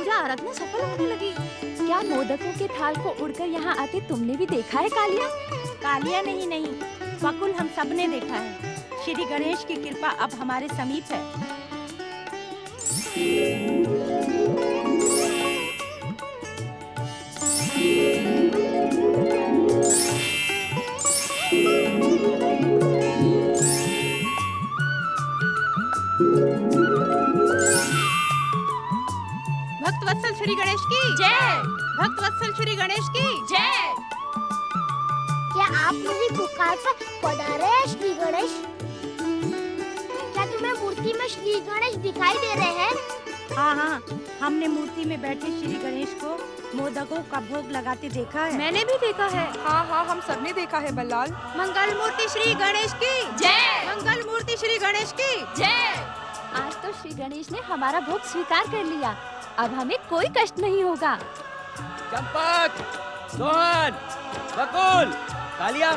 पूजा आराधना सफल होने लगी। क्या मोदकों के थाल को उड़कर यहाँ आते तुमने भी देखा है कालिया? कालिया नहीं, बकुल हम सब ने देखा है। श्री गणेश की कृपा अब हमारे समीप है। भक्त वत्सल श्री गणेश की जय। भक्त वत्सल श्री गणेश की जय। क्या आप मेरी पुकार पर पधारे हैं श्री गणेश? क्या तुम्हें मूर्ति में श्री गणेश दिखाई दे रहे हैं? हाँ, हमने मूर्ति में बैठे श्री गणेश को मोदकों का भोग लगाते देखा है। मैंने भी देखा है। हाँ, हम सबने देखा है बल्लाल। मंगल मूर्ति श्री गणेश की जय। मंगल मूर्ति श्री गणेश की जय। आज तो श्री गणेश ने हमारा भोग स्वीकार कर लिया, अब हमें कोई कष्ट नहीं होगा। चंपक, सोहन, बकुल, कालिया,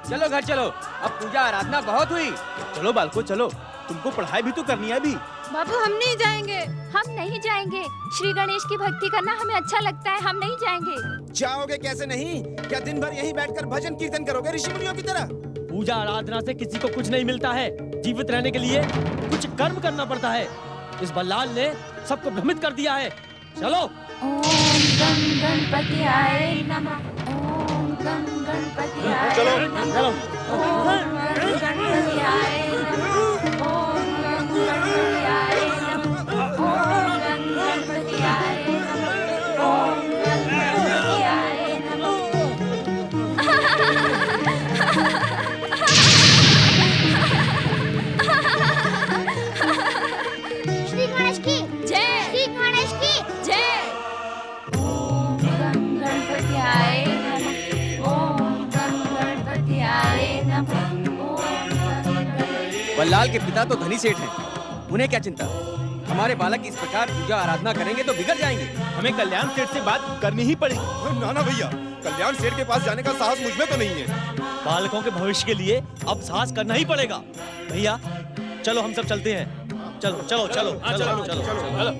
चलो घर चलो। अब पूजा आराधना बहुत हुई। चलो बालको चलो, तुमको पढ़ाई भी तो करनी है अभी। बाबू हम नहीं जाएंगे। हम नहीं जाएंगे। श्री गणेश की भक्ति करना हमें अच्छा लगता है, हम नहीं जाएंगे। जाओगे कैसे नहीं? क्या दिन भर यहीं बैठकर भजन कीर्तन करोगे ऋषि मुनियों की तरह? पूजा आराधना से किसी को कुछ नहीं मिलता है। जीवित रहने के लिए कुछ कर्म करना पड़ता है। इस बल्लाल ने सबको भ्रमित कर दिया है। चलो। ओम गं गणपतियाय नमः। ओम गं गणपतियाय नमः। ओम गं गणपतियाय नमः। ओम गं गणपतियाय नमः। ओम गं गणपतियाय नमः। ओम गं गणपतियाय नमः। श्री गणेश की जय। श्री गणेश की जय। ओम गं गणपतियाय नमः। ओम गं गणपतियाय नमः। ओम गं गणपतियाय। बल्लाल के पिता तो धनी सेठ हैं, उन्हें क्या चिंता। हमारे बालक इस प्रकार पूजा आराधना करेंगे तो बिगड़ जाएंगे। हमें कल्याण सेठ से बात करनी ही पड़ेगी। ना भैया, कल्याण सेठ के पास जाने का साहस मुझ में तो नहीं है। बालकों के भविष्य के लिए अब साहस करना ही पड़ेगा। भैया चलो हम सब चलते हैं। चलो चलो चलो चलो चलो चलो।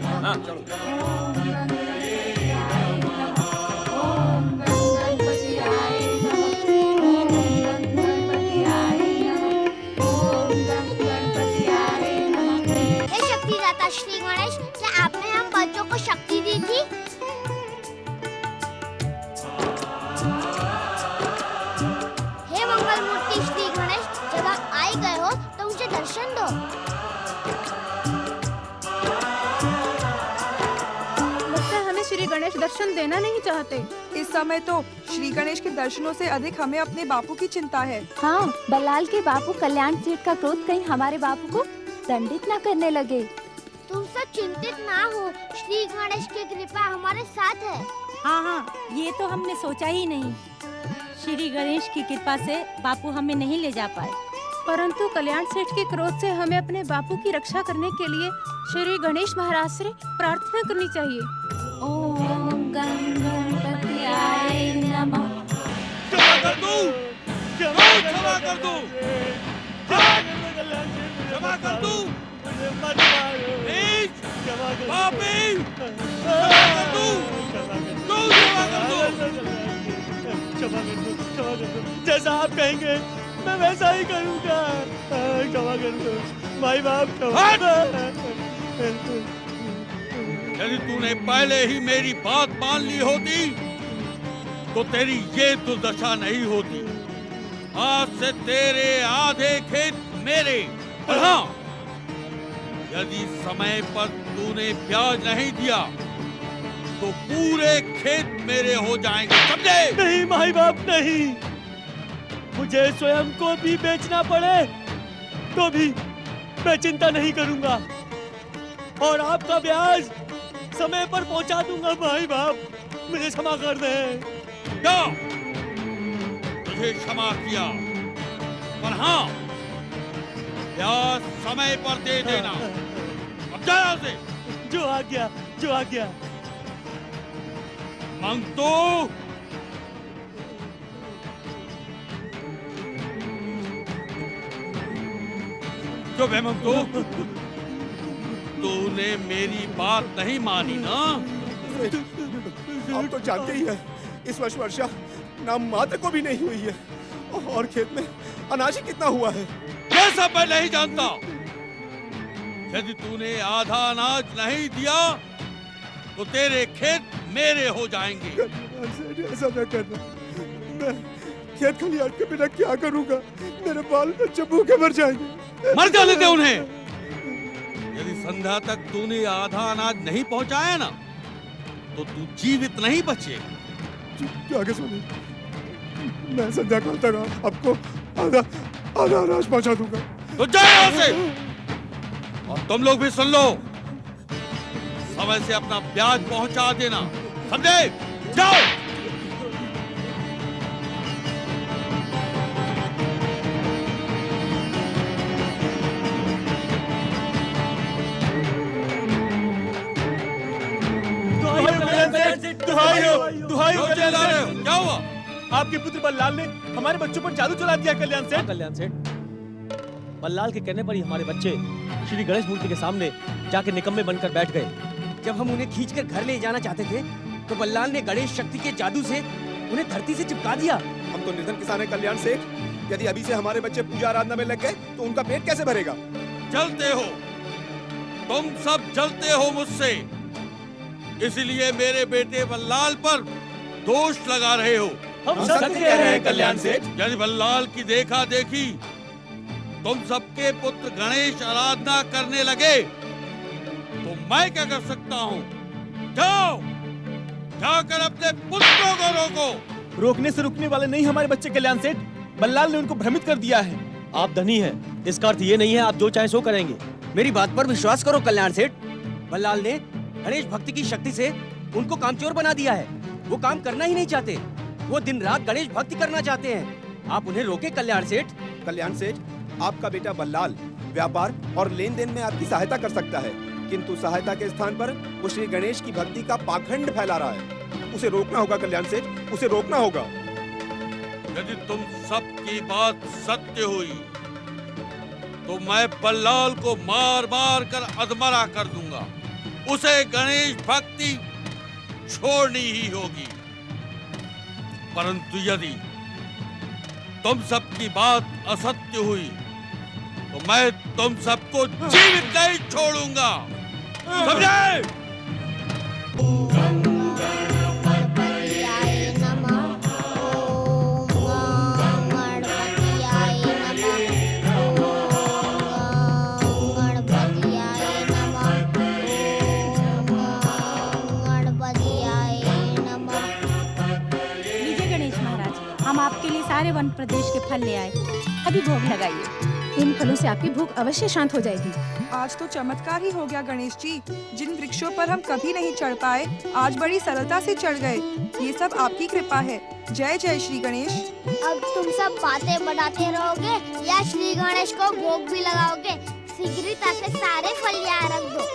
हे शक्तिदाता श्री गणेश, क्या आपने हम बच्चों को शक्ति दी थी? हे मंगल मूर्ति श्री गणेश, जब आप आए गए हो तो मुझे दर्शन दो। लगता है हमें श्री गणेश दर्शन देना नहीं चाहते। इस समय तो श्री गणेश के दर्शनों से अधिक हमें अपने बापू की चिंता है। हाँ, बल्लाल के बापू कल्याण सेठ का क्रोध कहीं हमारे बापू को दंडित न करने लगे। तुम सब चिंतित ना हो, श्री गणेश की कृपा हमारे साथ है। हाँ, ये तो हमने सोचा ही नहीं। श्री गणेश की कृपा से बापू हमें नहीं ले जा पाए, परंतु कल्याण सेठ के क्रोध से हमें अपने बापू की रक्षा करने के लिए श्री गणेश महाराज से प्रार्थना करनी चाहिए। ओम गं गणपतियाय नमः। क्षमा कर दो, क्षमा कर दो, क्षमा कर दो, नीच, पापी, क्षमा कर दो, क्षमा कर दो, जैसा आप कहेंगे मैं वैसा ही करूँगा। क्षमा कर दो भाई बाप, यदि तूने पहले ही मेरी बात मान ली होती तो तेरी ये दुर्दशा नहीं होती। आज से तेरे आधे खेत मेरे, और हाँ, यदि समय पर तूने ब्याज नहीं दिया तो पूरे खेत मेरे हो जाएंगे, समझे? नहीं माई बाप नहीं, मुझे स्वयं को भी बेचना पड़े तो भी मैं चिंता नहीं करूंगा और आपका ब्याज समय पर पहुंचा दूंगा। भाई बाप मुझे क्षमा कर दे। क्या तुझे क्षमा किया, पर हाँ, ब्याज समय पर दे देना। अब जा यहाँ से। जो आ गया, जो आ गया। मंगतू, चुप है मंगतू, तूने मेरी बात नहीं मानी ना? सेठ, आप तो जानते ही हैं, इस वर्ष वर्षा नाम मात्र को भी नहीं हुई है और खेत में अनाज ही कितना हुआ है। ये सब मैं नहीं जानता। यदि तूने आधा अनाज नहीं दिया तो तेरे खेत मेरे हो जाएंगे। सेठ, ऐसा न करना। मैं खेत खलिहान के बिना क्या करूंगा? मेरे बाल बच्चे भूखे मर जाएंगे। मर जाने दे उन्हें। यदि संध्या तक तूने आधा अनाज नहीं पहुंचाया ना तो तू जीवित नहीं बचेगा। आगे सुनिए, मैं संध्या काल तक आपको आधा अनाज पहुंचा दूंगा। तो जाओ यहाँ से। और तुम लोग भी सुन लो, समय से अपना ब्याज पहुंचा देना, समझे? जाओ। क्यों चिल्ला रहे हो? क्या हुआ? आपके पुत्र बल्लाल ने हमारे बच्चों पर जादू चला दिया कल्याण सेठ। कल्याण सेठ, बल्लाल के कहने पर ही हमारे बच्चे श्री गणेश मूर्ति के सामने जाके निकम्मे बनकर बैठ गए। जब हम उन्हें खींचकर घर ले जाना चाहते थे तो बल्लाल ने गणेश शक्ति के जादू से उन्हें धरती से चिपका दिया। हम तो निर्धन किसान हैं कल्याण सेठ। यदि अभी से हमारे बच्चे पूजा आराधना में लग गए तो उनका पेट कैसे भरेगा? जलते हो, तुम सब जलते हो मुझसे, इसलिए मेरे बेटे बल्लाल पर दोष लगा रहे हो। हम सत्य कह रहे हैं कल्याण सेठ। यदि बल्लाल की देखा देखी तुम सबके पुत्र गणेश आराधना करने लगे तो मैं क्या कर सकता हूँ? जाओ, जाकर अपने पुत्रों को रोको। रोकने से रुकने वाले नहीं हमारे बच्चे कल्याण सेठ। बल्लाल ने उनको भ्रमित कर दिया है। आप धनी हैं, इसका अर्थ ये नहीं है आप जो चाहे सो करेंगे। मेरी बात पर विश्वास करो कल्याण सेठ। बल्लाल ने गणेश भक्ति की शक्ति से उनको कामचोर बना दिया है। वो काम करना ही नहीं चाहते, वो दिन रात गणेश भक्ति करना चाहते हैं। आप उन्हें रोके कल्याण सेठ। कल्याण सेठ, आपका बेटा बल्लाल व्यापार और लेन देन में आपकी सहायता कर सकता है, किंतु सहायता के स्थान पर वो श्री गणेश की भक्ति का पाखंड फैला रहा है। उसे रोकना होगा कल्याण सेठ, उसे रोकना होगा। यदि तुम सबकी बात सत्य हुई तो मैं बल्लाल को मार मार कर अधमरा कर दूंगा। उसे गणेश भक्ति छोड़नी ही होगी। परंतु यदि तुम सबकी बात असत्य हुई तो मैं तुम सबको जीवित नहीं छोड़ूंगा, समझे? लीजिए गणेश महाराज, हम आपके लिए सारे वन प्रदेश के फल ले आए, अभी भोग लगाइए। इन फलों से आपकी भूख अवश्य शांत हो जाएगी। आज तो चमत्कार ही हो गया गणेश जी। जिन वृक्षों पर हम कभी नहीं चढ़ पाए, आज बड़ी सरलता से चढ़ गए। ये सब आपकी कृपा है। जय जय श्री गणेश। अब तुम सब बातें बढ़ाते रहोगे या श्री गणेश को भोग भी लगाओगे? शीघ्रता से सारे फल यहाँ रख दो।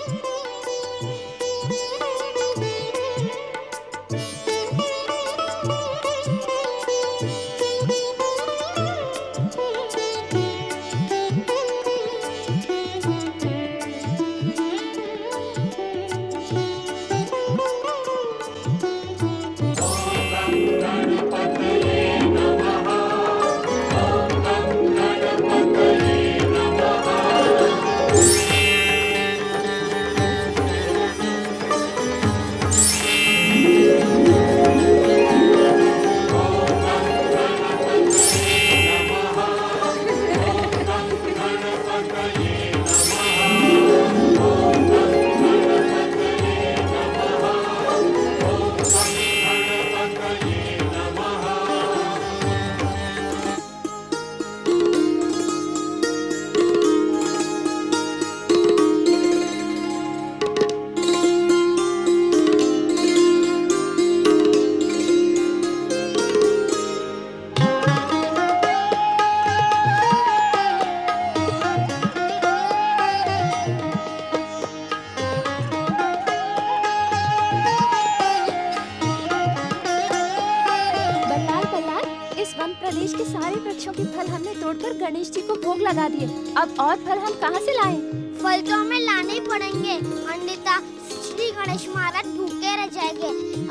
प्रदेश के सारे वृक्षों के फल हमने तोड़कर गणेश जी को भोग लगा दिए। अब और फल हम कहाँ से लाएं? फल तो हमें लाने ही पड़ेंगे, अन्यथा श्री गणेश महाराज भूखे रह जाएंगे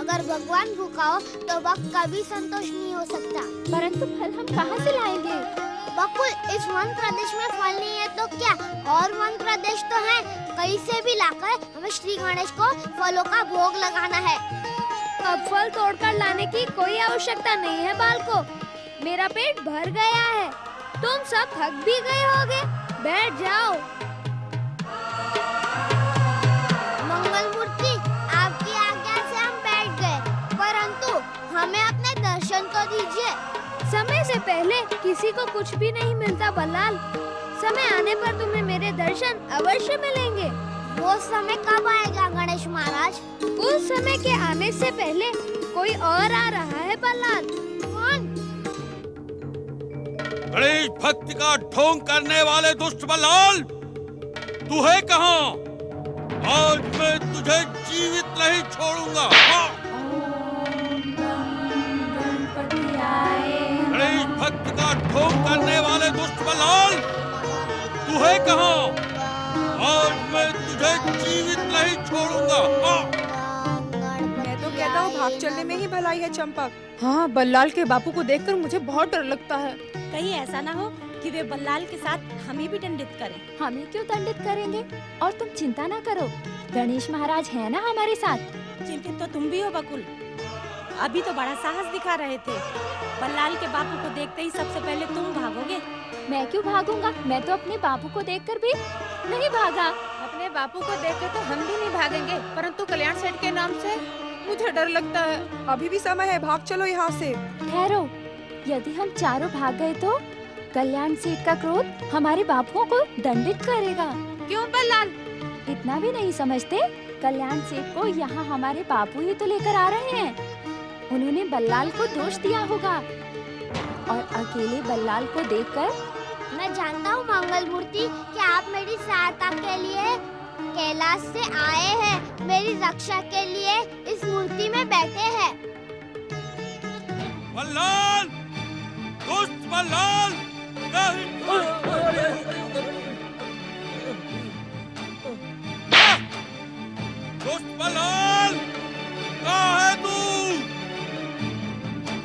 अगर भगवान भूखा हो तो वक्त कभी संतोष नहीं हो सकता। परंतु फल हम कहाँ से लाएंगे? बकुल, इस वन प्रदेश में फल नहीं है तो क्या, और वन प्रदेश तो है, कहीं से भी लाकर हमें श्री गणेश को फलों का भोग लगाना है। अब फल तोड़कर लाने की कोई आवश्यकता नहीं है बालको। मेरा पेट भर गया है, तुम सब थक भी गए होगे, बैठ जाओ। मंगल मूर्ति, आपकी आज्ञा से हम बैठ गए, परंतु हमें अपने दर्शन तो दीजिए। समय से पहले किसी को कुछ भी नहीं मिलता बल्लाल। समय आने पर तुम्हें मेरे दर्शन अवश्य मिलेंगे। वो समय कब आएगा गणेश महाराज? उस समय के आने से पहले कोई और आ रहा है बल्लाल। कौन? गणेश भक्ति का ढोंग करने वाले दुष्ट बल्लाल, तू है कहाँ? आज मैं तुझे जीवित नहीं छोड़ूंगा। गणेश भक्ति का ढोंग करने वाले दुष्ट बल्लाल, तू है कहाँ? आज मैं तुझे जीवित नहीं छोड़ूंगा। मैं तो कहता हूँ भाग चलने में ही भलाई है चंपक। हाँ, बल्लाल के बापू को देखकर मुझे बहुत डर लगता है। कहीं ऐसा ना हो कि वे बल्लाल के साथ हमें भी दंडित करें। हमें क्यों दंडित करेंगे? और तुम चिंता ना करो, गणेश महाराज है ना हमारे साथ। चिंतित तो तुम भी हो बकुल, अभी तो बड़ा साहस दिखा रहे थे। बल्लाल के बापू को देखते ही सबसे पहले तुम भागोगे। मैं क्यों भागूंगा? मैं तो अपने बापू को देखकर भी नहीं भागा। अपने बापू को देखकर तो हम भी नहीं भागेंगे, परंतु कल्याण सेठ के नाम से मुझे डर लगता है। अभी भी समय है, भाग चलो यहाँ से। ठहरो, यदि हम चारों भाग गए तो कल्याण सेठ का क्रोध हमारे बापुओं को दंडित करेगा। क्यों बल्लाल? इतना भी नहीं समझते? कल्याण सेठ को यहाँ हमारे बापू ही तो लेकर आ रहे हैं। उन्होंने बल्लाल को दोष दिया होगा और अकेले बल्लाल को देखकर। मैं जानता हूँ मंगल मूर्ति कि आप मेरी सहायता के लिए कैलाश से आए हैं, मेरी रक्षा के लिए इस मूर्ति में बैठे हैं। बल्लाल, दुष्ट बल्लाल, दुष्ट बल्लाल, कहाँ है तू?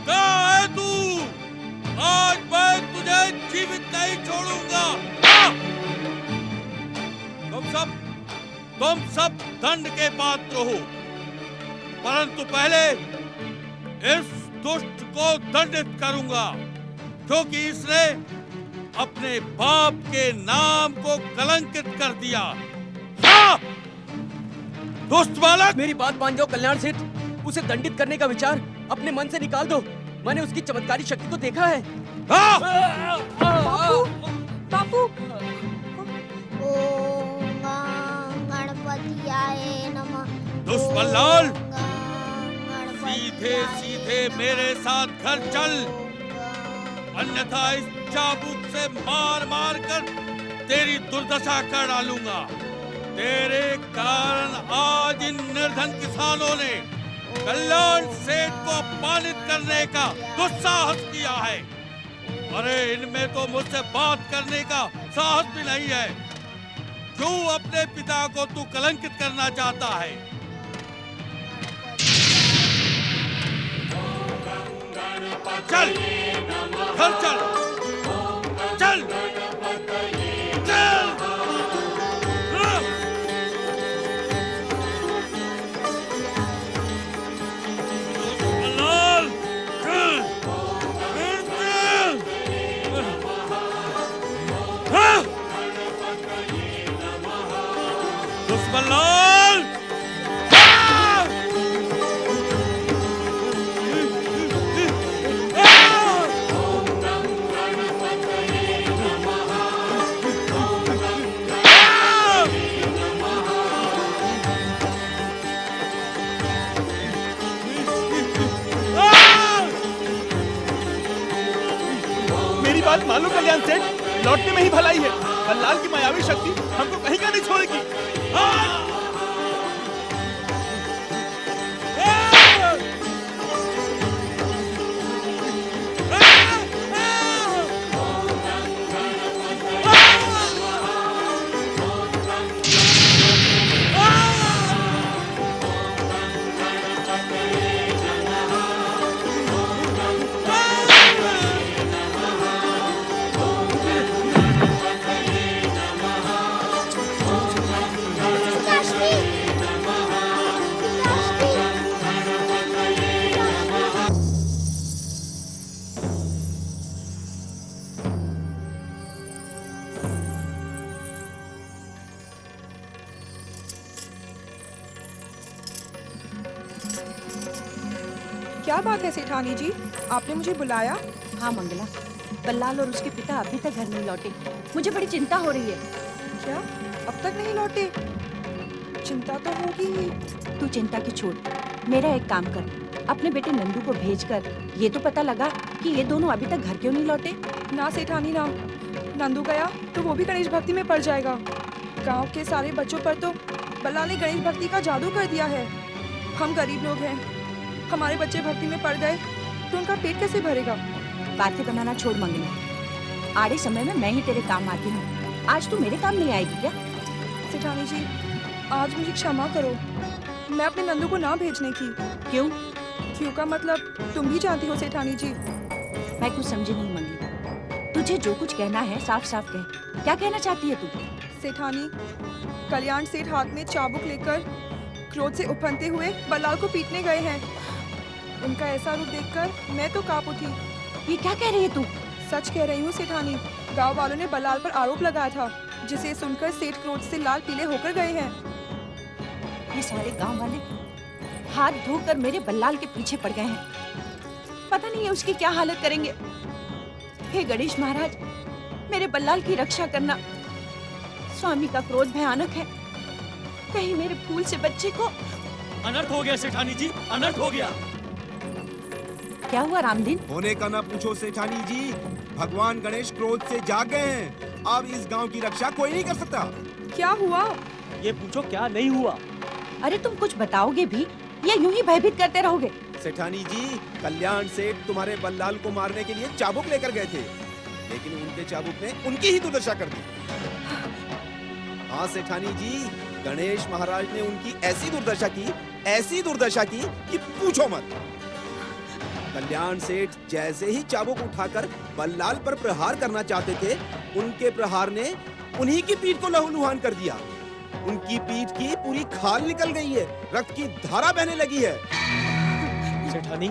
कहाँ है तू? आज मैं तुझे जीवित नहीं छोड़ूंगा। तुम सब दंड के पात्र हो, परंतु पहले इस दुष्ट को दंडित करूंगा, क्योंकि इसने अपने बाप के नाम को कलंकित कर दिया। हाँ! दुष्ट बालक, मेरी बात मान जाओ कल्याण सेठ, उसे दंडित करने का विचार अपने मन से निकाल दो। मैंने उसकी चमत्कारी शक्ति को देखा है। हाँ! बापू, बापू। ओम गणपतियाय नमः। दुष्ट बल्लाल, गणपतियाय सीधे सीधे मेरे साथ घर चल, अन्यथा इस चाबुक से मार मार कर तेरी दुर्दशा कर डालूंगा। तेरे कारण आज इन निर्धन किसानों ने कल्याण सेठ को अपमानित करने का दुस्साहस किया है। अरे इनमें तो मुझसे बात करने का साहस भी नहीं है। क्यों अपने पिता को तू कलंकित करना चाहता है? चल, घर चल, चल, चल। दुश्मन मेरी बात मान लो कल्याण सेठ, लौटने में ही भलाई है। बल्लाल की मायावी शक्ति हमको कहीं का नहीं छोड़ेगी। क्या बात है सेठानी जी, आपने मुझे बुलाया? हाँ मंगला, बल्लाल और उसके पिता अभी तक घर नहीं लौटे। मुझे बड़ी चिंता हो रही है। क्या अब तक नहीं लौटे? चिंता तो होगी ही। तू चिंता की छोड़, मेरा एक काम कर, अपने बेटे नंदू को भेजकर ये तो पता लगा कि ये दोनों अभी तक घर क्यों नहीं लौटे। ना सेठानी ना, नंदू गया तो वो भी गणेश भक्ति में पड़ जाएगा। गांव के सारे बच्चों पर तो बल्लाल ने गणेश भक्ति का जादू कर दिया है। हम गरीब लोग हैं, हमारे बच्चे भक्ति में पड़ गए तो उनका पेट कैसे भरेगा? बातें बनाना छोड़ मंगला, आड़े समय में मैं ही तेरे काम आती हूँ। आज तू मेरे काम नहीं आएगी क्या? सेठानी जी, आज मुझे क्षमा करो, मैं अपने नंदू को ना भेजने की। क्यों? क्यों का मतलब तुम भी जानती हो सेठानी जी। मैं कुछ समझी नहीं मंगली, तुझे जो कुछ कहना है साफ साफ कह। क्या कहना चाहती है तू? सेठानी, कल्याण सेठ हाथ में चाबुक लेकर क्रोध से उफनते हुए बल्लाल को पीटने गए हैं। उनका ऐसा रूप देखकर मैं तो कांप उठी। ये क्या कह रही है तू? सच कह रही हूँ सेठानी, गांव वालों ने बल्लाल पर आरोप लगाया था, जिसे सुनकर सेठ क्रोध से लाल पीले होकर गए हैं। ये सारे गांव वाले हाथ धोकर मेरे बल्लाल के पीछे पड़ गए हैं। पता नहीं है उसकी क्या हालत करेंगे। हे गणेश महाराज, मेरे बल्लाल की रक्षा करना। स्वामी का क्रोध भयानक है, कहीं मेरे फूल से बच्चे को। अनर्थ हो गया सेठानी जी, अनर्थ हो गया। क्या हुआ रामदीन? होने का ना पूछो सेठानी जी, भगवान गणेश क्रोध से जाग गए हैं। अब इस गांव की रक्षा कोई नहीं कर सकता। क्या हुआ? ये पूछो क्या नहीं हुआ। अरे तुम कुछ बताओगे भी या यूं ही भयभीत करते रहोगे? सेठानी जी, कल्याण सेठ तुम्हारे बल्लाल को मारने के लिए चाबुक लेकर गए थे, लेकिन उनके चाबुक ने उनकी ही दुर्दशा कर दी। हाँ सेठानी जी, गणेश महाराज ने उनकी ऐसी दुर्दशा की कि पूछो मत। कल्याण सेठ जैसे ही चाबुक उठाकर बल्लाल पर प्रहार करना चाहते थे, उनके प्रहार ने उन्हीं की पीठ को लहूलुहान कर दिया। उनकी पीठ की पूरी खाल निकल गई है, रक्त की धारा बहने लगी है। सेठानी,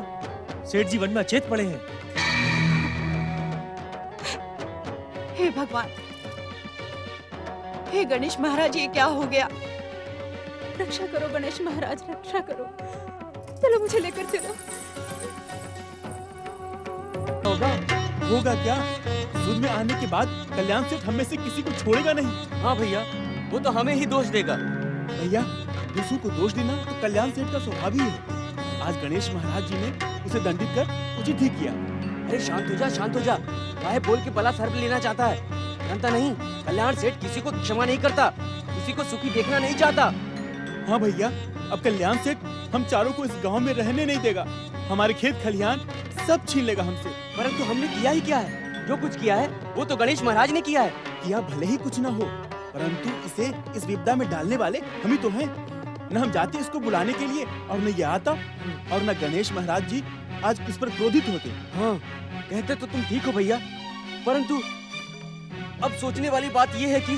सेठ जी वन में अचेत पड़े हैं। हे भगवान, हे गणेश महाराज, ये क्या हो गया? रक्षा करो गणेश महाराज, रक्षा करो। चलो मुझे लेकर चलो। होगा क्या? सूद में आने के बाद कल्याण सेठ हम में से किसी को छोड़ेगा नहीं। हाँ भैया, वो तो हमें ही दोष देगा। भैया, दूसरों को दोष देना तो कल्याण सेठ का स्वभाव ही है। आज गणेश महाराज जी ने उसे दंडित कर उचित ही किया। अरे शांत हो जा। काहे बोल के बला सर पे लेना चाहता है? जानता नहीं, कल्याण सेठ किसी को क्षमा नहीं करता, किसी को सुखी देखना नहीं चाहता। हाँ भैया, अब कल्याण सेठ हम चारों को इस गांव में रहने नहीं देगा। हमारे खेत खलिहान सब छीन लेगा हमसे। परंतु हमने किया ही क्या है? जो कुछ किया है वो तो गणेश महाराज ने किया है। किया भले ही कुछ न हो, परंतु इसे इस विपदा में डालने वाले हम ही तो हैं। न हम जाते इसको बुलाने के लिए और न ये आता, और न गणेश महाराज जी आज इस पर क्रोधित होते। हाँ, कहते तो तुम ठीक हो भैया, परंतु अब सोचने वाली बात ये है कि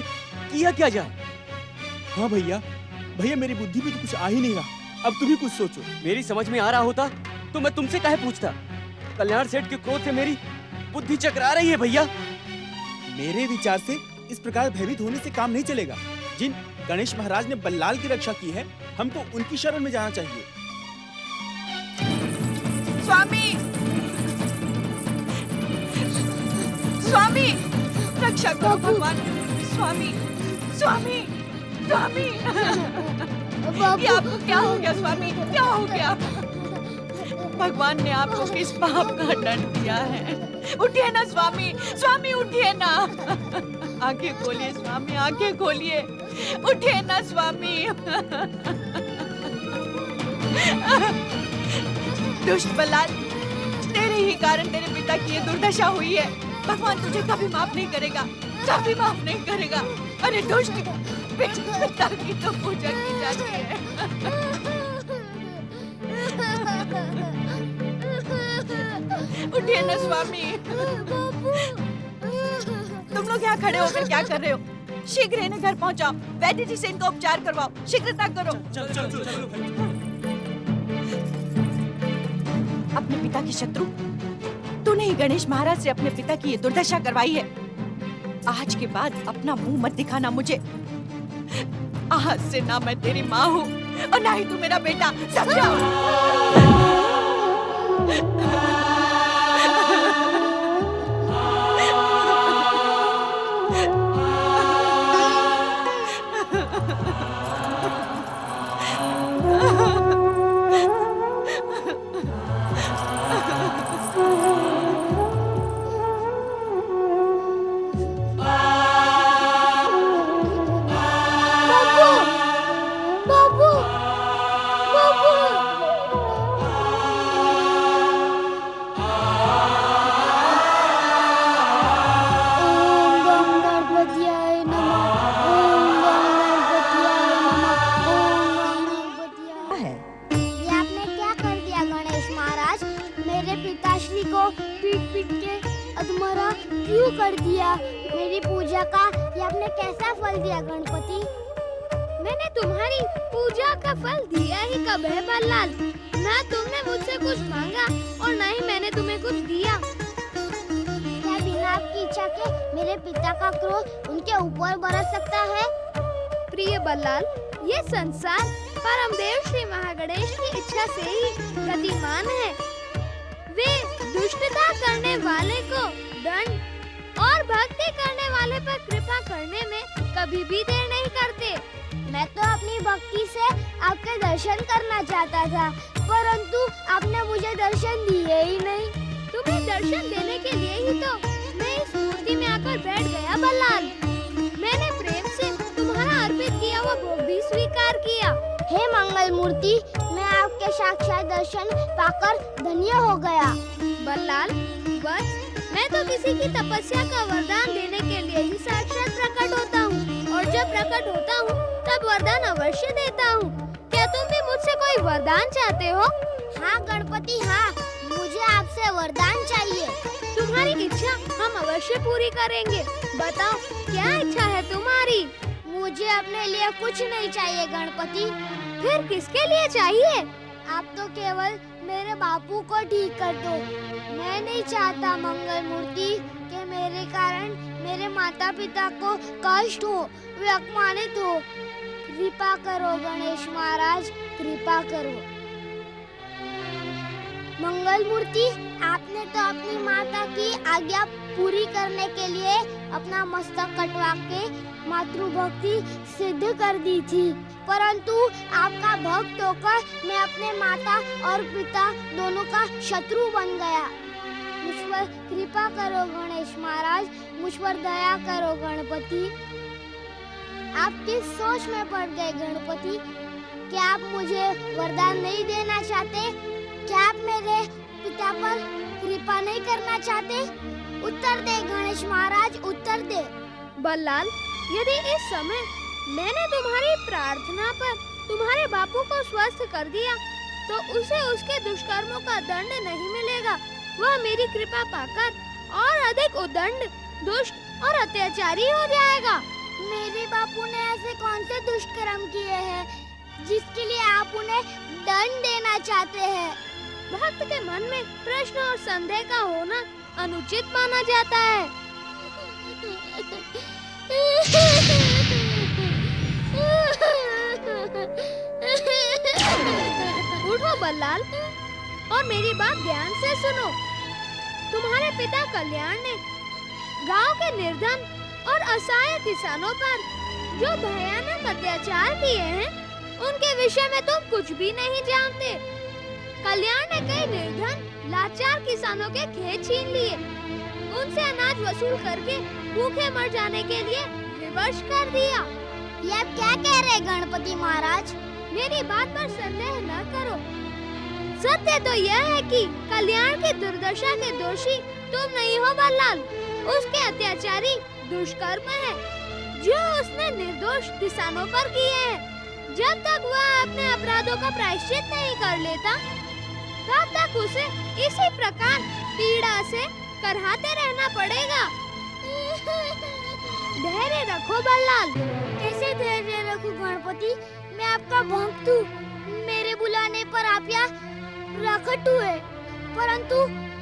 किया क्या जाए। हाँ भैया, मेरी बुद्धि में तो कुछ आ ही नहीं रहा। अब तुम ही कुछ सोचो। मेरी समझ में आ रहा होता तो मैं तुमसे काहे पूछता। कल्याण सेठ के क्रोध से मेरी बुद्धि चकरा रही है भैया। मेरे विचार से इस प्रकार भयभीत होने से काम नहीं चलेगा। जिन गणेश महाराज ने बल्लाल की रक्षा की है, हमको उनकी शरण में जाना चाहिए। स्वामी, रक्षा करो भगवान। स्वामी, ये आपको क्या हो गया स्वामी? क्या हो गया? भगवान ने आपको किस पाप का दंड दिया है? उठिए ना स्वामी, उठिए ना। आंखें खोलिए स्वामी, आंखें खोलिए। उठिए ना स्वामी। दुष्ट बल्लाल, तेरे ही कारण तेरे पिता की ये दुर्दशा हुई है। भगवान तुझे कभी माफ नहीं करेगा, कभी माफ नहीं करेगा। अरे दुष्ट, पिता की तो पूजा की जाती है। उठिए ना स्वामी। तुम लोग यहाँ खड़े होकर क्या कर रहे हो? शीघ्र इन्हें घर पहुँचाओ, वैद्य जी से इनका उपचार करवाओ। शीघ्रता करो। अपने पिता की शत्रु तूने ही गणेश महाराज से अपने पिता की ये दुर्दशा करवाई है। आज के बाद अपना मुंह मत दिखाना मुझे। आज से ना मैं तेरी माँ हूँ और ना ही तू मेरा बेटा, समझा? बाबू बाबू ओम गं गणपतयाय नमः ओम गं गणपतयाय नमः ओम गं गणपतयाय। ये आपने क्या कर दिया गणेश महाराज? मेरे पिताश्री को पीट पीट के अधमरा क्यों कर दिया? मेरी पूजा का ये आपने कैसा फल दिया गणपति? मैंने तुम्हारी पूजा का फल दिया ही कब है बल्लाल? ना तुमने मुझसे कुछ मांगा और ना ही मैंने तुम्हें कुछ दिया। क्या बिना आपकी इच्छा के मेरे पिता का क्रोध उनके ऊपर बरस सकता है? प्रिय बल्लाल, ये संसार परमदेव श्री महागणेश की इच्छा से ही गतिमान है। वे दुष्टता करने वाले को दंड और भक्ति करने वाले पर कृपा करने में कभी भी देर नहीं करते। मैं तो अपनी भक्ति से आपके दर्शन करना चाहता था, परंतु आपने मुझे दर्शन दिए ही नहीं। तुम्हें दर्शन देने के लिए ही तो मैं इस मूर्ति में आकर बैठ गया बल्लाल। मैंने प्रेम से तुम्हारा अर्पित किया हुआ भोग भी स्वीकार किया। हे मंगल मूर्ति, मैं आपके साक्षात दर्शन पाकर धन्य हो गया। बल्लाल, बस मैं तो किसी की तपस्या का वरदान देने के लिए ही साक्षात प्रकट होता हूँ, और जब प्रकट होता हूँ तब वरदान अवश्य देता हूँ। क्या तुम भी मुझसे कोई वरदान चाहते हो? हाँ गणपति हाँ, मुझे आपसे वरदान चाहिए। तुम्हारी इच्छा हम अवश्य पूरी करेंगे। बताओ क्या इच्छा है तुम्हारी? मुझे अपने लिए कुछ नहीं चाहिए गणपति। फिर किसके लिए चाहिए? आप तो केवल मेरे बापू को ठीक कर दो। मैं नहीं चाहता मंगल मूर्ति कि मेरे कारण मेरे माता पिता को कष्ट हो, वे अपमानित हो। कृपा करो गणेश महाराज, कृपा करो। मंगल मूर्ति, आपने तो अपनी माता की आज्ञा पूरी करने के लिए अपना मस्तक कटवा के मातृभक्ति सिद्ध कर दी थी, परंतु आपका भक्त होकर मैं अपने माता और पिता दोनों का शत्रु बन गया। मुझ पर कृपा करो गणेश महाराज, मुझ पर दया करो गणपति। आप किस सोच में पड़ गए गणपति? क्या आप मुझे वरदान नहीं देना चाहते? क्या आप मेरे पिता पर कृपा नहीं करना चाहते? उत्तर दे गणेश महाराज, उत्तर दे। बल्लाल, यदि इस समय मैंने तुम्हारी प्रार्थना पर तुम्हारे बापू को स्वस्थ कर दिया तो उसे उसके दुष्कर्मों का दंड नहीं मिलेगा। वह मेरी कृपा पाकर और अधिक उद्दंड, दुष्ट और अत्याचारी हो जाएगा। मेरे बापू ने ऐसे कौन से दुष्कर्म किए हैं जिसके लिए आप उन्हें दंड देना चाहते हैं? भक्त के मन में प्रश्न और संदेह का होना अनुचित माना जाता है। उठो बल्लाल और मेरी बात ध्यान से सुनो। तुम्हारे पिता कल्याण ने गांव के निर्धन और असहाय किसानों पर जो भयानक अत्याचार किए हैं, उनके विषय में तुम कुछ भी नहीं जानते। कल्याण ने कई निर्धन लाचार किसानों के खेत छीन लिए, उनसे अनाज वसूल करके भूखे मर जाने के लिए विवश कर दिया। ये आप क्या कह रहे हैं गणपति महाराज? मेरी बात पर संदेह न करो। सत्य तो यह है कि कल्याण की दुर्दशा के दोषी तुम नहीं हो बल्लाल। उसके अत्याचारी दुष्कर्म है जो उसने निर्दोष किसानों पर किए हैं। जब तक वह अपने अपराधों का प्रायश्चित नहीं कर लेता, तब तक उसे इसी प्रकार पीड़ा से करहाते रहना पड़ेगा। धैर्य रखो बल्लाल। कैसे धैर्य रखूं गणपति? मैं आपका भक्त हूँ। मेरे बुलाने पर आप यहाँ प्रकट हुए, परंतु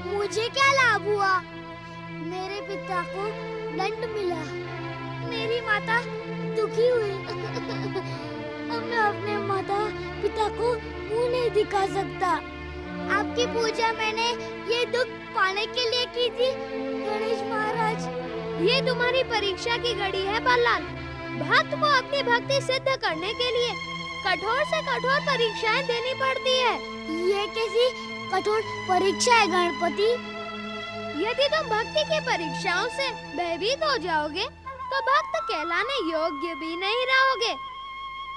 मुझे क्या लाभ हुआ? मेरे पिता को दंड मिला, मेरी माता दुखी हुई। अब मैं अपने माता पिता को मुंह नहीं दिखा सकता। आपकी पूजा मैंने ये दुख पाने के लिए की थी गणेश महाराज। ये तुम्हारी परीक्षा की घड़ी है बल्लाल। भक्त को अपनी भक्ति सिद्ध करने के लिए कठोर से कठोर परीक्षाएं देनी पड़ती है। ये कैसी कठोर परीक्षा है गणपति? यदि तुम भक्ति की परीक्षाओं से भयभीत हो जाओगे तो भक्त कहलाने योग्य भी नहीं रहोगे।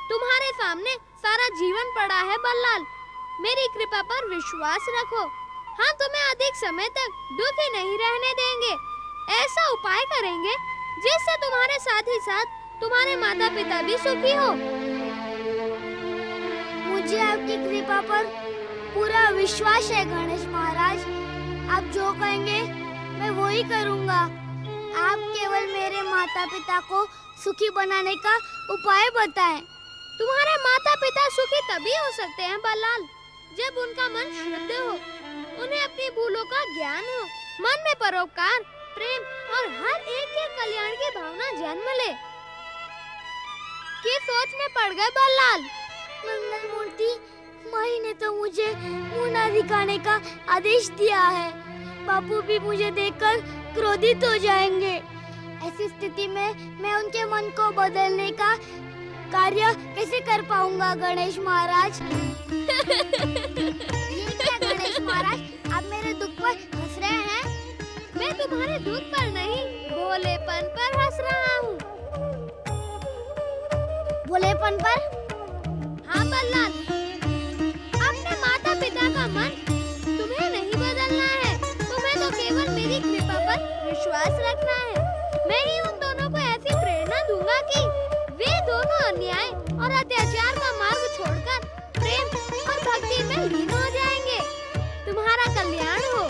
तुम्हारे सामने सारा जीवन पड़ा है बल्लाल। मेरी कृपा पर विश्वास रखो। हम तुम्हें अधिक समय तक दुखी नहीं रहने देंगे। ऐसा उपाय करेंगे जिससे तुम्हारे साथ ही साथ तुम्हारे माता पिता भी सुखी हो। मुझे आपकी कृपा पर पूरा विश्वास है गणेश महाराज। आप जो कहेंगे मैं वो ही करूँगा। आप केवल मेरे माता पिता को सुखी बनाने का उपाय बताएं। तुम्हारे माता पिता सुखी तभी हो सकते हैं बल्लाल जब उनका मन शुद्ध हो, उन्हें अपनी भूलों का ज्ञान हो, मन में परोपकार, प्रेम और हर एक के कल्याण की भावना जन्म ले। किस सोच में पड़ गए बल्लाल? मंगल मूर्ति, माही ने तो मुझे मुंह न दिखाने का आदेश दिया है। बापू भी मुझे देखकर क्रोधित हो जाएंगे। ऐसी स्थिति में मैं उनके मन को बदलने का कार्य कैसे कर पाऊंगा गणेश महाराज? ये क्या गणेश महाराज, आप मेरे दुख पर हंस रहे हैं? मैं तुम्हारे दुख पर नहीं, भोलेपन पर हंस रहा हूँ। भोलेपन पर? हाँ बल्लाल, अपने माता पिता का मन तुम्हें नहीं बदलना है। तुम्हें तो केवल मेरी कृपा पर विश्वास रखना है। मैं ही उन दोनों को ऐसी प्रेरणा दूंगा कि वे दोनों अन्याय और अत्याचार का मार्ग छोड़कर प्रेम और भक्ति में लीन हो जाएंगे। तुम्हारा कल्याण हो।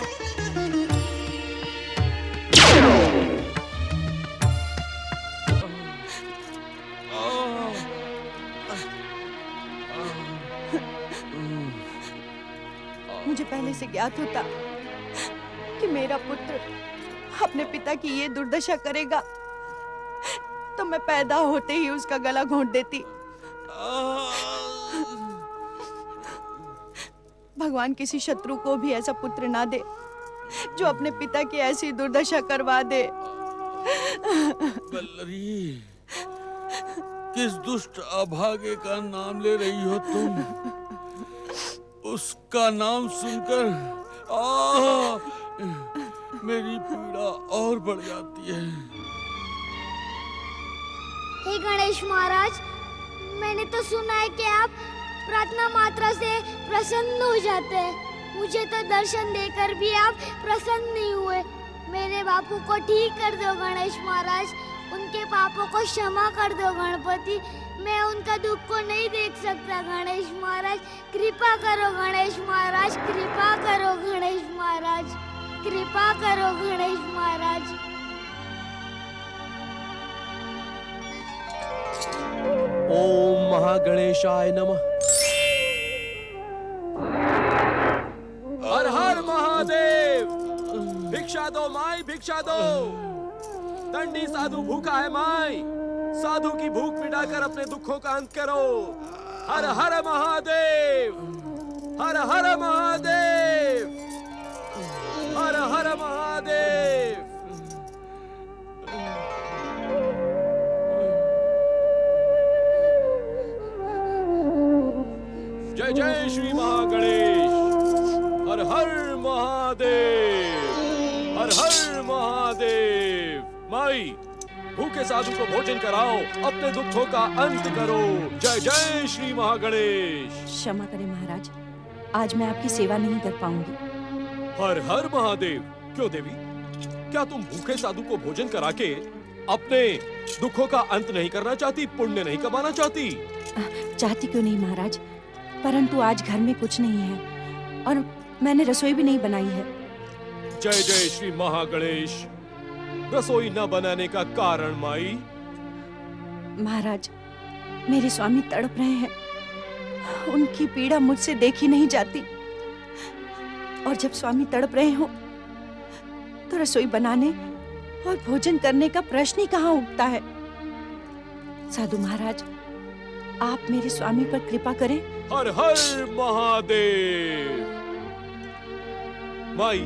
मुझे पहले से ज्ञात होता कि मेरा पुत्र अपने पिता की ये दुर्दशा करेगा तो मैं पैदा होते ही उसका गला घोंट देती। भगवान किसी शत्रु को भी ऐसा पुत्र ना दे जो अपने पिता की ऐसी दुर्दशा करवा दे। बल्लरी, किस दुष्ट अभागे का नाम ले रही हो तुम? उसका नाम सुनकर मेरी पीड़ा और बढ़ जाती है। हे गणेश महाराज, मैंने तो सुना है कि आप प्रार्थना मात्रा से प्रसन्न हो जाते हैं। मुझे तो दर्शन देकर भी आप प्रसन्न नहीं हुए। मेरे बापू को ठीक कर दो गणेश महाराज, उनके पापों को क्षमा कर दो गणपति। मैं उनका दुख को नहीं देख सकता गणेश महाराज। कृपा करो गणेश महाराज, कृपा करो गणेश महाराज, कृपा करो गणेश महाराज। ओम महागणेशाय नमः। हर हर महादेव। भिक्षा दो माई, भिक्षा दो। दंडी साधु भूखा है माई, साधु की भूख मिटाकर अपने दुखों का अंत करो। हर हर महादेव, हर हर महादेव, हर हर महादेव। जय जय श्री महागणेश। हर हर महादेव, हर हर महादेव। माई, भूखे साधु को भोजन कराओ, अपने दुखों का अंत करो। जय जय श्री महागणेश। क्षमा करें महाराज, आज मैं आपकी सेवा नहीं कर पाऊंगी। हर हर महादेव। क्यों देवी, क्या तुम भूखे साधु को भोजन करा के अपने दुखों का अंत नहीं करना चाहती, पुण्य नहीं कमाना चाहती? चाहती क्यों नहीं महाराज, परंतु आज घर में कुछ नहीं है और मैंने रसोई भी नहीं बनाई है। जय जय श्री महागणेश। रसोई न बनाने का कारण माई? महाराज, मेरे स्वामी तड़प रहे हैं, उनकी पीड़ा मुझसे देखी नहीं जाती। और जब स्वामी तड़प रहे हो तो रसोई बनाने और भोजन करने का प्रश्न ही कहाँ उठता है। साधु महाराज, आप मेरे स्वामी पर कृपा करें। हर हर महादेव। माई,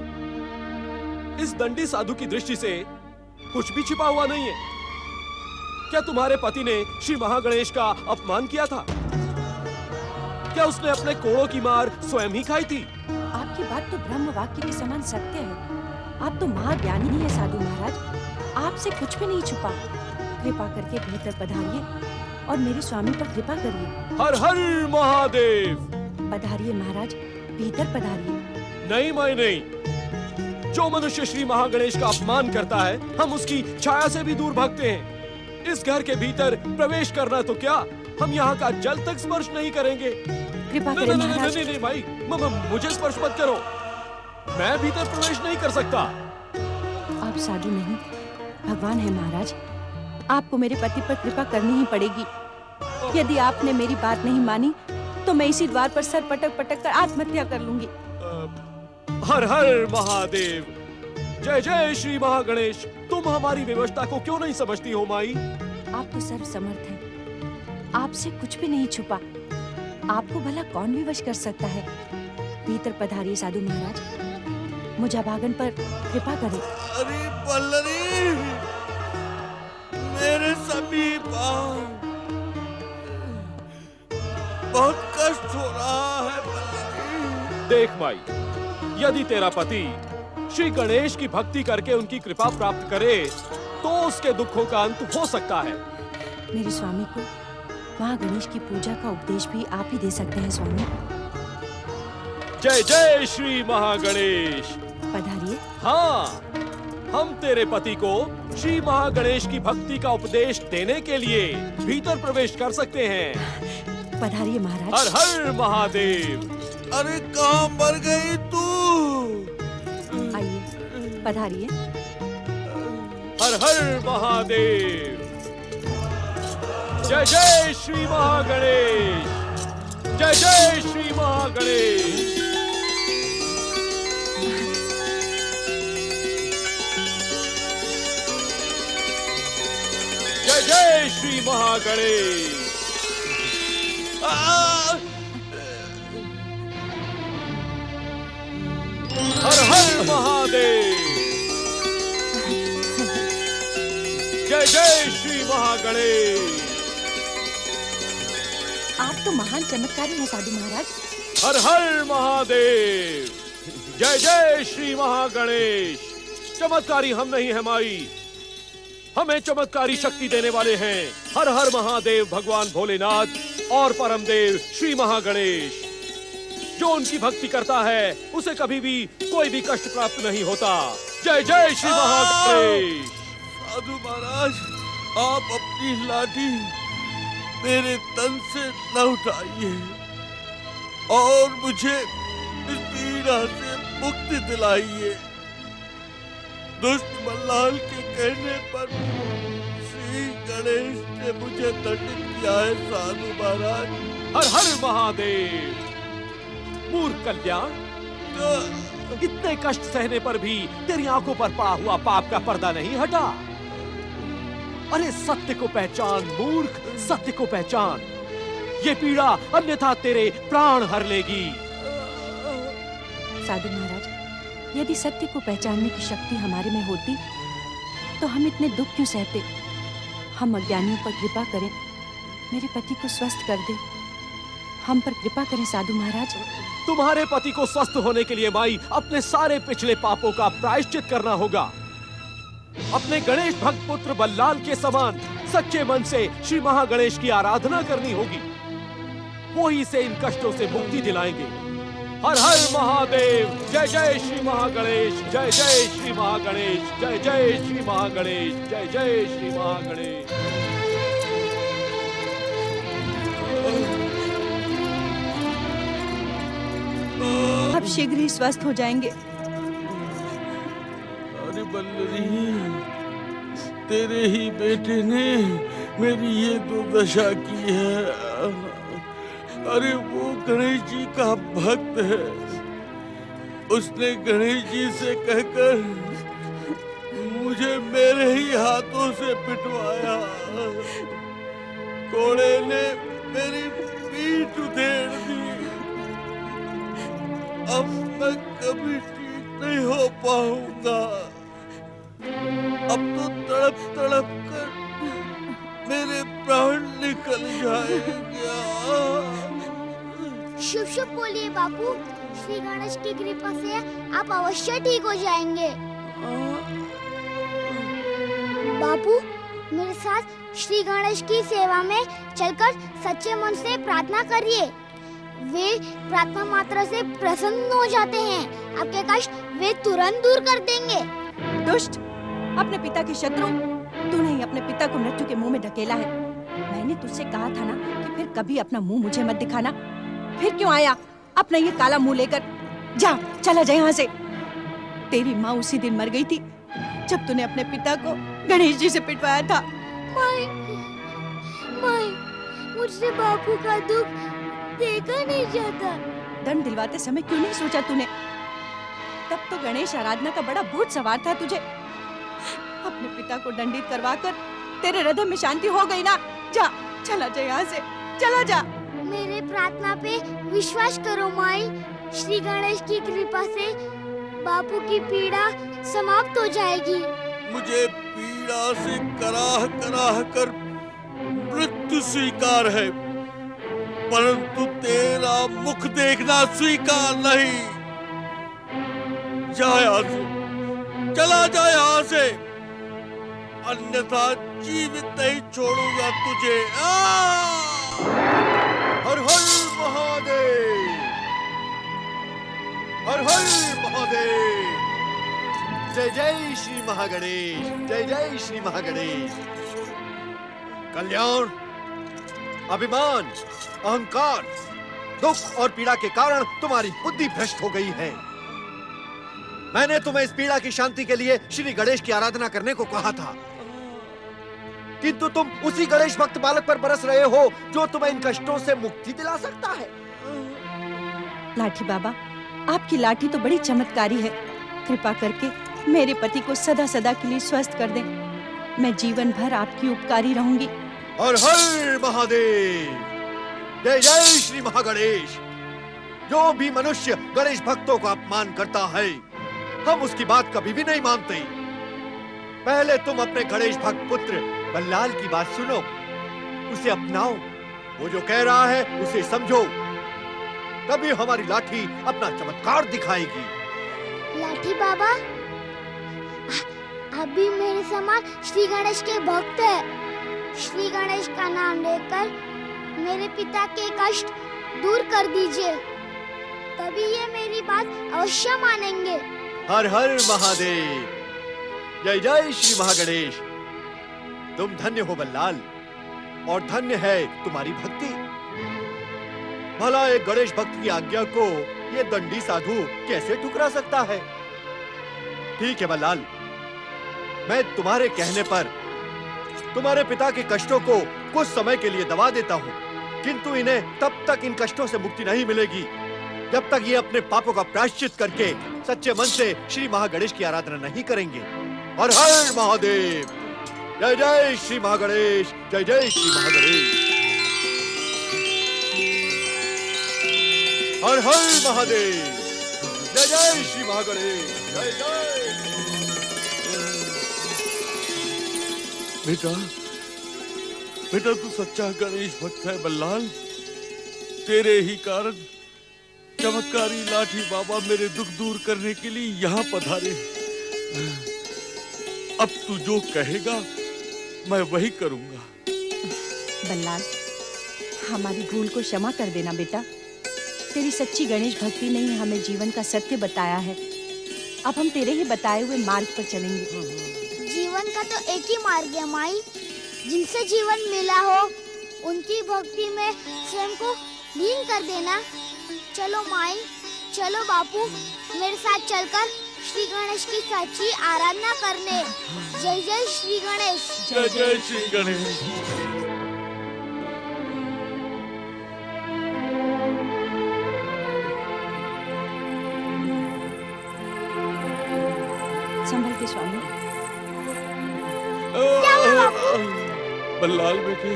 इस दंडी साधु की दृष्टि से कुछ भी छिपा हुआ नहीं है। क्या तुम्हारे पति ने श्री महागणेश का अपमान किया था? क्या उसने अपने कोड़ों की मार स्वयं ही खाई थी? आपकी बात तो ब्रह्म वाक्य के समान सत्य है। आप तो महाज्ञानी है साधु महाराज, आपसे कुछ भी नहीं छुपा। कृपा करके भीतर पधारिए और मेरे स्वामी पर कृपा करिए। हर हर महादेव। पधारिए महाराज, भीतर पधारिए। नहीं माई नहीं, जो मनुष्य श्री महागणेश का अपमान करता है, हम उसकी छाया से भी दूर भागते हैं। इस घर के भीतर प्रवेश करना तो क्या, हम यहाँ का जल तक स्पर्श नहीं करेंगे। कृपा करें महाराज। नहीं भाई, मुझे स्पर्श मत करो, मैं भीतर प्रवेश नहीं कर सकता। आप साधु नहीं, भगवान है महाराज। आपको मेरे पति पर कृपा करनी ही पड़ेगी। यदि आपने मेरी बात नहीं मानी तो मैं इसी द्वार पर सर पटक पटक कर आत्महत्या कर लूंगी। हर हर महादेव। जय जय श्री महागणेश। तुम हमारी व्यवस्था को क्यों नहीं समझती हो माई? आप तो सर्व समर्थ हैं, आपसे कुछ भी नहीं छुपा। आपको भला कौन विवश कर सकता है? भीतर पधारिए साधु महाराज, मुझे अभागन पर कृपा करें। अरे बल्लरी, मेरे सभी पांव, बहुत कष्ट हो रहा है बल्लरी। देख माई, यदि तेरा पति श्री गणेश की भक्ति करके उनकी कृपा प्राप्त करे तो उसके दुखों का अंत हो सकता है। मेरे स्वामी को महागणेश की पूजा का उपदेश भी आप ही दे सकते हैं स्वामी। जय जय श्री महागणेश। पधारिए। हाँ, हम तेरे पति को श्री महागणेश की भक्ति का उपदेश देने के लिए भीतर प्रवेश कर सकते हैं। पधारिए महाराज। हर हर महादेव। अरे कहाँ मर गई तू? आइए, पधारिए। हर हर महादेव। जय जय श्री महागणेश। जय जय श्री महागणेश। जय जय श्री महागणेश। हर हर महादेव। जय जय श्री महागणेश। आप तो महान चमत्कारी हैं साधु महाराज। हर हर महादेव। जय जय श्री महागणेश। चमत्कारी हम नहीं है माई, हमें चमत्कारी शक्ति देने वाले हैं हर हर महादेव भगवान भोलेनाथ और परम देव श्री महागणेश। जो उनकी भक्ति करता है उसे कभी भी कोई भी कष्ट प्राप्त नहीं होता। जय जय श्री महागणेश। साधु महाराज, आप अपनी लाठी मेरे तन से न उठाइए और मुझे इस पीड़ा से मुक्ति दिलाइए। दुष्ट बल्लाल के कहने पर श्री गणेश ने मुझे दंडित किया है साधु महाराज। हर हर महादेव। मूर्ख कल्याण, इतने कष्ट सहने पर भी तेरी आंखों पर पड़ा हुआ पाप का पर्दा नहीं हटा। अरे सत्य को पहचान मूर्ख, सत्य को पहचान। ये पीड़ा अन्यथा तेरे प्राण हर लेगी। साधु महाराज, यदि सत्य को पहचानने की शक्ति हमारे में होती तो हम इतने दुख क्यों सहते? हम अज्ञानियों पर कृपा करें, मेरे पति को स्वस्थ कर दे। हम पर कृपा करें साधु महाराज। तुम्हारे पति को स्वस्थ होने के लिए माई अपने सारे पिछले पापों का प्रायश्चित करना होगा। अपने गणेश भक्त पुत्र बल्लाल के समान सच्चे मन से श्री महागणेश की आराधना करनी होगी। वो ही से इन कष्टों से मुक्ति दिलाएंगे। हर हर महादेव। जय जय श्री महागणेश। जय जय श्री महागणेश। जय जय श्री महागणेश। जय जय श्री महागणेश। आप शीघ्र ही स्वस्थ हो जाएंगे। अरे बल्लरी, तेरे ही बेटे ने मेरी ये दुर्दशा की है। अरे वो गणेश जी का भक्त है, उसने गणेश जी से कहकर मुझे मेरे ही हाथों से पिटवाया। कोड़े ने मेरी पीठ उधेड़ दी। अब मैं कभी ठीक नहीं हो पाऊंगा। अब तो तड़प तड़प कर मेरे प्राण निकल जाएंगे। शुभ शुभ बोलिए बापू, श्री गणेश की कृपा से आप अवश्य ठीक हो जाएंगे। बापू, मेरे साथ श्री गणेश की सेवा में चलकर सच्चे मन से प्रार्थना करिए। वे प्रार्थना मात्रा से प्रसन्न हो जाते हैं। आपके कष्ट वे तुरंत दूर कर देंगे। दुष्ट, अपने पिता के शत्रु, तूने ही अपने पिता को मृत्यु के मुंह में ढकेला है। मैंने तुझसे कहा था ना कि फिर कभी अपना मुंह मुझे मत दिखाना। फिर क्यों आया अपना ये काला मुंह लेकर? जा, चला जा यहाँ से। तेरी माँ उसी दिन मर गई थी जब तूने अपने पिता को गणेश जी से पिटवाया था। माई, मुझसे बापू का दुख देखा नहीं जाता। दंड दिलवाते समय क्यों नहीं सोचा तूने? तब तो गणेश आराधना का बड़ा भूत सवार था तुझे। अपने पिता को दंडित करवाकर तेरे हृदय में शांति हो गई ना? जा, चला जा यहाँ से, चला जा। मेरे प्रार्थना पे विश्वास करो माई। श्री गणेश की कृपा से बापू की पीड़ा समाप्त हो जाएगी। मुझे पीड़ा से कराह कराह कर मृत्यु स्वीकार है, परंतु तेरा मुख देखना स्वीकार नहीं। जा यहाँ से, चला जा यहाँ से, अन्यथा जीवित नहीं छोड़ूंगा तुझे। हर हर महादेव, हर हर महादेव। जय जय श्री महागणेश, जय जय श्री महागणेश। कल्याण, अभिमान, अहंकार, दुख और पीड़ा के कारण तुम्हारी बुद्धि भ्रष्ट हो गई है। मैंने तुम्हें इस पीड़ा की शांति के लिए श्री गणेश की आराधना करने को कहा था, किंतु तुम उसी गणेश भक्त बालक पर बरस रहे हो जो तुम्हें इन कष्टों से मुक्ति दिला सकता है। लाठी बाबा, आपकी लाठी तो बड़ी चमत्कारी है। कृपा करके मेरे पति को सदा सदा के लिए स्वस्थ कर दें। मैं जीवन भर आपकी उपकारी रहूंगी। हर हर महादेव, जय जय श्री महागणेश। जो भी मनुष्य गणेश भक्तों का अपमान करता है, हम उसकी बात कभी भी नहीं मानते। पहले तुम अपने गणेश भक्त पुत्र बल्लाल की बात सुनो, उसे अपनाओ। वो जो कह रहा है उसे समझो, तभी हमारी लाठी अपना चमत्कार दिखाएगी। लाठी बाबा, अभी मेरे समान श्री गणेश के भक्त है। श्री गणेश का नाम लेकर मेरे पिता के कष्ट दूर कर दीजिए, तभी ये मेरी बात अवश्य मानेंगे। हर हर महादेव, जय जय श्री महागणेश। तुम धन्य हो बल्लाल, और धन्य है तुम्हारी भक्ति। भला एक गणेश भक्त की आज्ञा को ये दंडी साधु कैसे ठुकरा सकता है? ठीक है बल्लाल, मैं तुम्हारे कहने पर तुम्हारे पिता के कष्टों को कुछ समय के लिए दबा देता हूँ, किंतु इन्हें तब तक इन कष्टों से मुक्ति नहीं मिलेगी जब तक ये अपने पापों का प्रायश्चित करके सच्चे मन से श्री महागणेश की आराधना नहीं करेंगे। हर हर महादेव, जय जय श्री महागणेश, जय जय श्री महागणेश। हर हर महादेव, जय जय श्री महागणेश, जय जय। बेटा, बेटा तू सच्चा गणेश भक्त है बल्लाल। तेरे ही कारण चमत्कारी लाठी बाबा मेरे दुख दूर करने के लिए यहाँ पधारे। अब तू जो कहेगा मैं वही करूंगा। बल्लाल, हमारी भूल को क्षमा कर देना बेटा। तेरी सच्ची गणेश भक्ति ने ही हमें जीवन का सत्य बताया है। अब हम तेरे ही बताए हुए मार्ग पर चलेंगे। जीवन का तो एक ही मार्ग है माई। जिनसे जीवन मिला हो उनकी भक्ति में स्वयं को लीन कर देना। चलो माई, चलो बापू, मेरे साथ चलकर श्री गणेश की सच्ची आराधना करने। जय जय श्री गणेश, जय जय श्री गणेश। संभल के स्वामी। बल्लाल बेटे,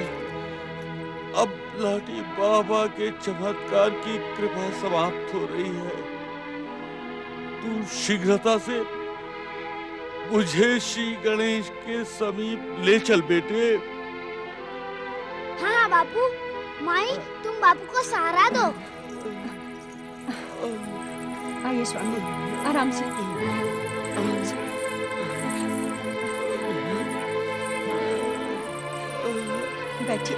अब लाठी बाबा के चमत्कार की कृपा समाप्त हो रही है। तू शीघ्रता से मुझे श्री गणेश के समीप ले चल बेटे। हाँ बापू। माई तुम बापू को सहारा दो। आइए स्वामी, आराम से आराम से। बैठिए।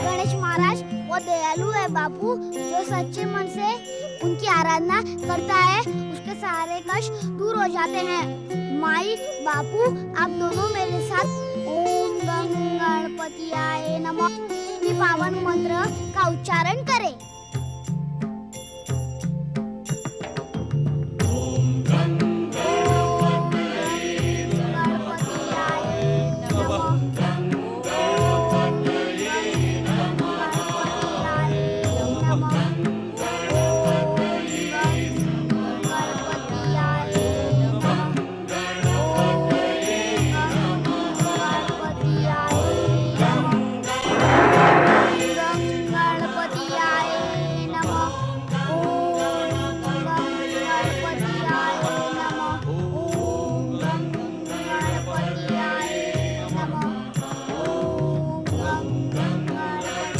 गणेश महाराज वो दयालु है बापू, जो सच्चे मन से उनकी आराधना करता है उसके सारे कष्ट दूर हो जाते हैं। माई बापू आप दोनों मेरे साथ ओम गंग गणपतियाय नमः ये पावन मंत्र का उच्चारण करें।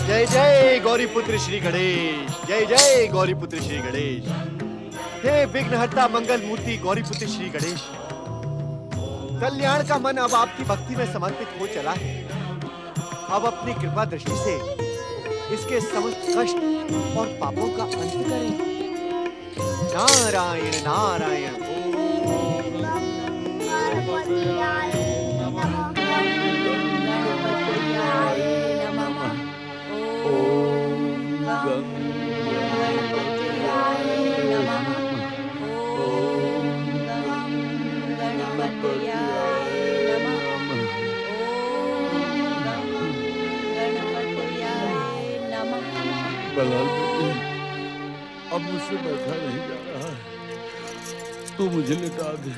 जय जय गौरीपुत्र श्री गणेश, जय जय गौरीपुत्र श्री गणेश। हे विघ्नहर्ता मंगल मूर्ति गौरीपुत्र श्री गणेश, कल्याण का मन अब आपकी भक्ति में समर्पित हो चला है। अब अपनी कृपा दृष्टि से इसके समस्त कष्ट और पापों का अंत करें। नारायण नारायण। बलराल बेटे, अब मुझसे बैठा नहीं जा रहा है, तू मुझे लेटा दे।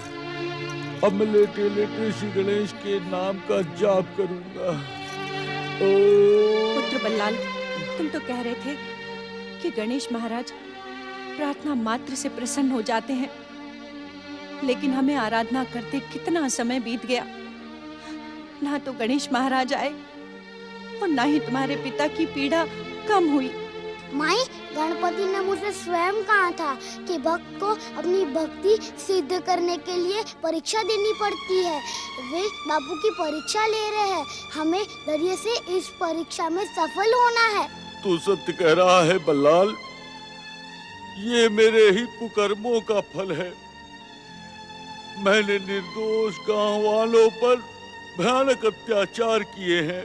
अब मैं लेटे लेटे श्री गणेश के नाम का जाप करूंगा। पुत्र बल्लाल, तुम तो कह रहे थे कि गणेश महाराज प्रार्थना मात्र से प्रसन्न हो जाते हैं, लेकिन हमें आराधना करते कितना समय बीत गया, ना तो गणेश महाराज आए और ना ही तुम्हारे पिता की पीड़ा कम हुई। माई गणपति ने मुझे स्वयं कहा था कि भक्त को अपनी भक्ति सिद्ध करने के लिए परीक्षा देनी पड़ती है। वे बापू की परीक्षा ले रहे हैं, हमें धैर्य से इस परीक्षा में सफल होना है। तू सत्य कह रहा है बल्लाल, ये मेरे ही कुकर्मों का फल है। मैंने निर्दोष गांव वालों पर भयानक अत्याचार किए हैं।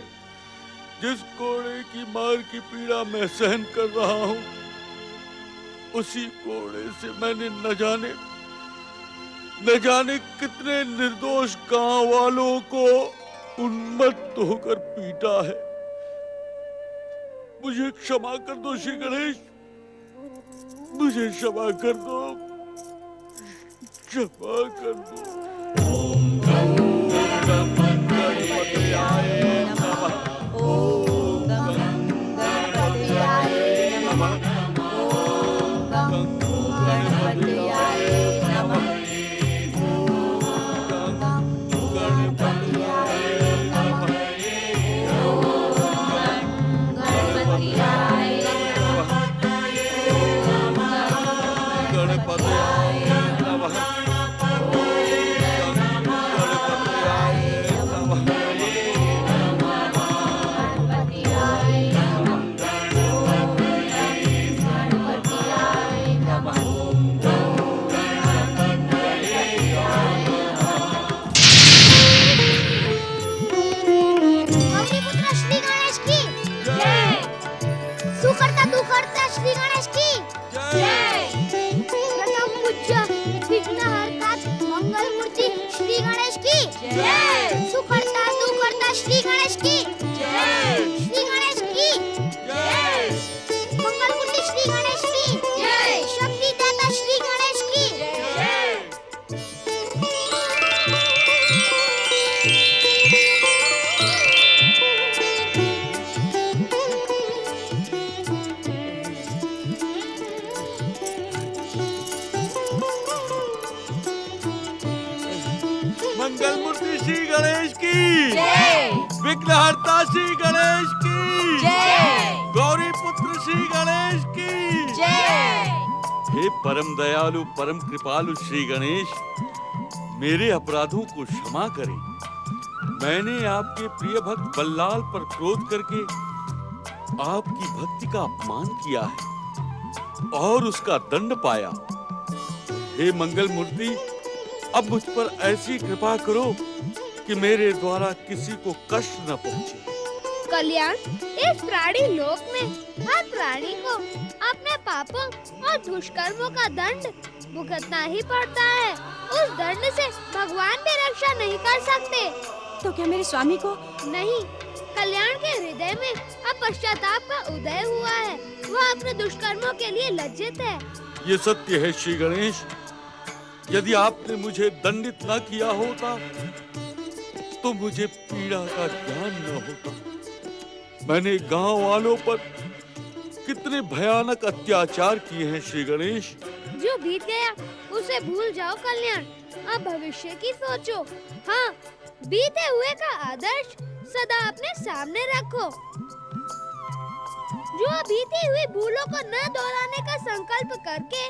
जिस कोड़े की मार की पीड़ा मैं सहन कर रहा हूँ, उसी कोड़े से मैंने न जाने कितने निर्दोष गांव वालों को उन्मत्त होकर पीटा है। मुझे क्षमा कर दो श्री गणेश, मुझे क्षमा कर दो, क्षमा कर दो। ओम गंग गणपतयाय नमः। ओम गंग गणपतयाय नमः। ओम गंग गणपतयाय नमः। ओम गंग गणपतयाय नमः। ओम गणपतयाय नमः। ओम गणपतयाय नमः। ओम गणपतयाय श्री गणेश की जय। गौरी पुत्र श्री गणेश की जय। हे परम दयालु परम कृपालु श्री गणेश, मेरे अपराधों को क्षमा करें। मैंने आपके प्रिय भक्त बल्लाल पर क्रोध करके आपकी भक्ति का अपमान किया है और उसका दंड पाया। हे मंगल मूर्ति, अब मुझ पर ऐसी कृपा करो कि मेरे द्वारा किसी को कष्ट न पहुंचे। कल्याण, इस प्राणी लोक में हर प्राणी को अपने पापों और दुष्कर्मों का दंड भुगतना ही पड़ता है। उस दंड से भगवान भी रक्षा नहीं कर सकते। तो क्या मेरे स्वामी को? नहीं, कल्याण के हृदय में अब पश्चाताप का उदय हुआ है। वह अपने दुष्कर्मों के लिए लज्जित है। ये सत्य है श्री गणेश। यदि आपने मुझे दंडित न किया होता तो मुझे पीड़ा का ज्ञान न होता। मैंने गांव वालों पर कितने भयानक अत्याचार किए हैं श्री गणेश। जो बीत गया उसे भूल जाओ कल्याण, अब भविष्य की सोचो। हाँ, बीते हुए का आदर्श सदा अपने सामने रखो। जो बीती हुई भूलों को न दोहराने का संकल्प करके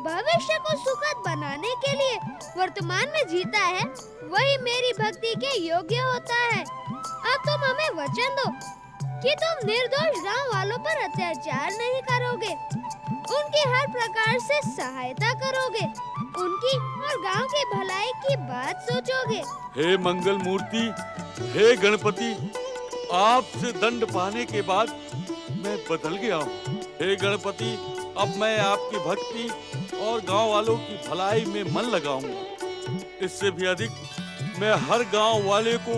भविष्य को सुखद बनाने के लिए वर्तमान में जीता है, वही मेरी भक्ति के योग्य होता है। अब तुम हमें वचन दो कि तुम निर्दोष गांव वालों पर अत्याचार नहीं करोगे, उनकी हर प्रकार से सहायता करोगे, उनकी और गांव की भलाई की बात सोचोगे। हे मंगल मूर्ति, हे गणपति, आपसे दंड पाने के बाद मैं बदल गया हूँ। हे गणपति, अब मैं आपकी भक्ति और गांव वालों की भलाई में मन लगाऊंगा। इससे भी अधिक मैं हर गांव वाले को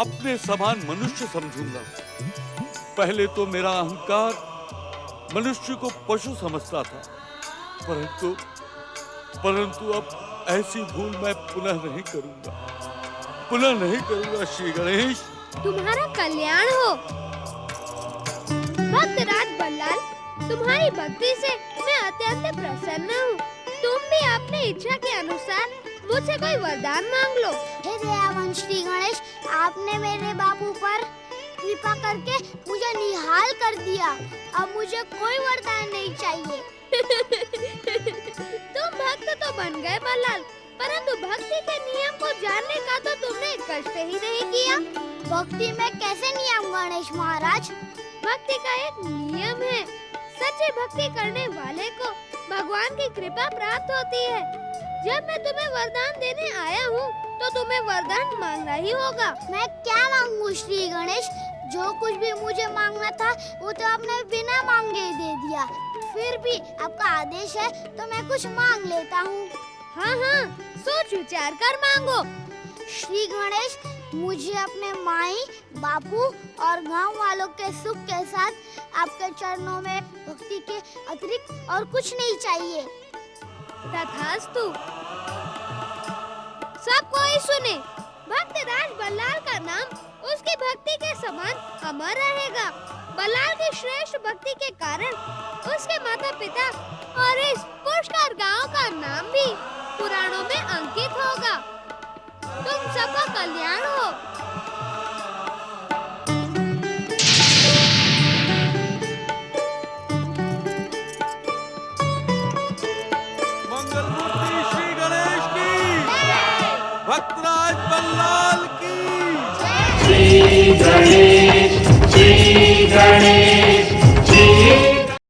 अपने समान मनुष्य समझूंगा। पहले तो मेरा अहंकार मनुष्य को पशु समझता था, परंतु अब ऐसी भूल मैं पुनः नहीं करूंगा श्री गणेश। तुम्हारा कल्याण हो। भक्तराज बल्लाल, तुम्हारी भक्ति से मैं अत्यंत प्रसन्न हूँ। तुम भी अपनी इच्छा के अनुसार मुझसे कोई वरदान मांग लो। हे दयावान श्री गणेश, आपने मेरे बापू पर कृपा करके मुझे निहाल कर दिया। अब मुझे कोई वरदान नहीं चाहिए। तुम भक्त तो बन गए बल्लाल, परंतु भक्ति के नियम को जानने का तो तुमने कष्ट ही नहीं किया। भक्ति में कैसे नियम गणेश महाराज? भक्ति का एक नियम है, सच्ची भक्ति करने वाले को भगवान की कृपा प्राप्त होती है। जब मैं तुम्हें वरदान देने आया हूँ तो तुम्हें वरदान मांगना ही होगा। मैं क्या मांगू श्री गणेश? जो कुछ भी मुझे मांगना था वो तो आपने बिना मांगे ही दे दिया। फिर भी आपका आदेश है तो मैं कुछ मांग लेता हूँ। हाँ हाँ, सोच विचार कर मांगो। श्री गणेश, मुझे अपने माई, बापू और गांव वालों के सुख के साथ आपके चरणों में भक्ति के अतिरिक्त और कुछ नहीं चाहिए। तथास्तु। सब कोई सुने, भक्तराज बल्लाल का नाम उसकी भक्ति के समान अमर रहेगा। बल्लाल की श्रेष्ठ भक्ति के कारण उसके माता पिता और इस पुष्कर गांव का नाम भी पुराणों में अंकित होगा। तुम सबका कल्याण हो। मंगल मूर्ति श्री गणेश की, भक्तराज बल्लाल की। श्री गणेश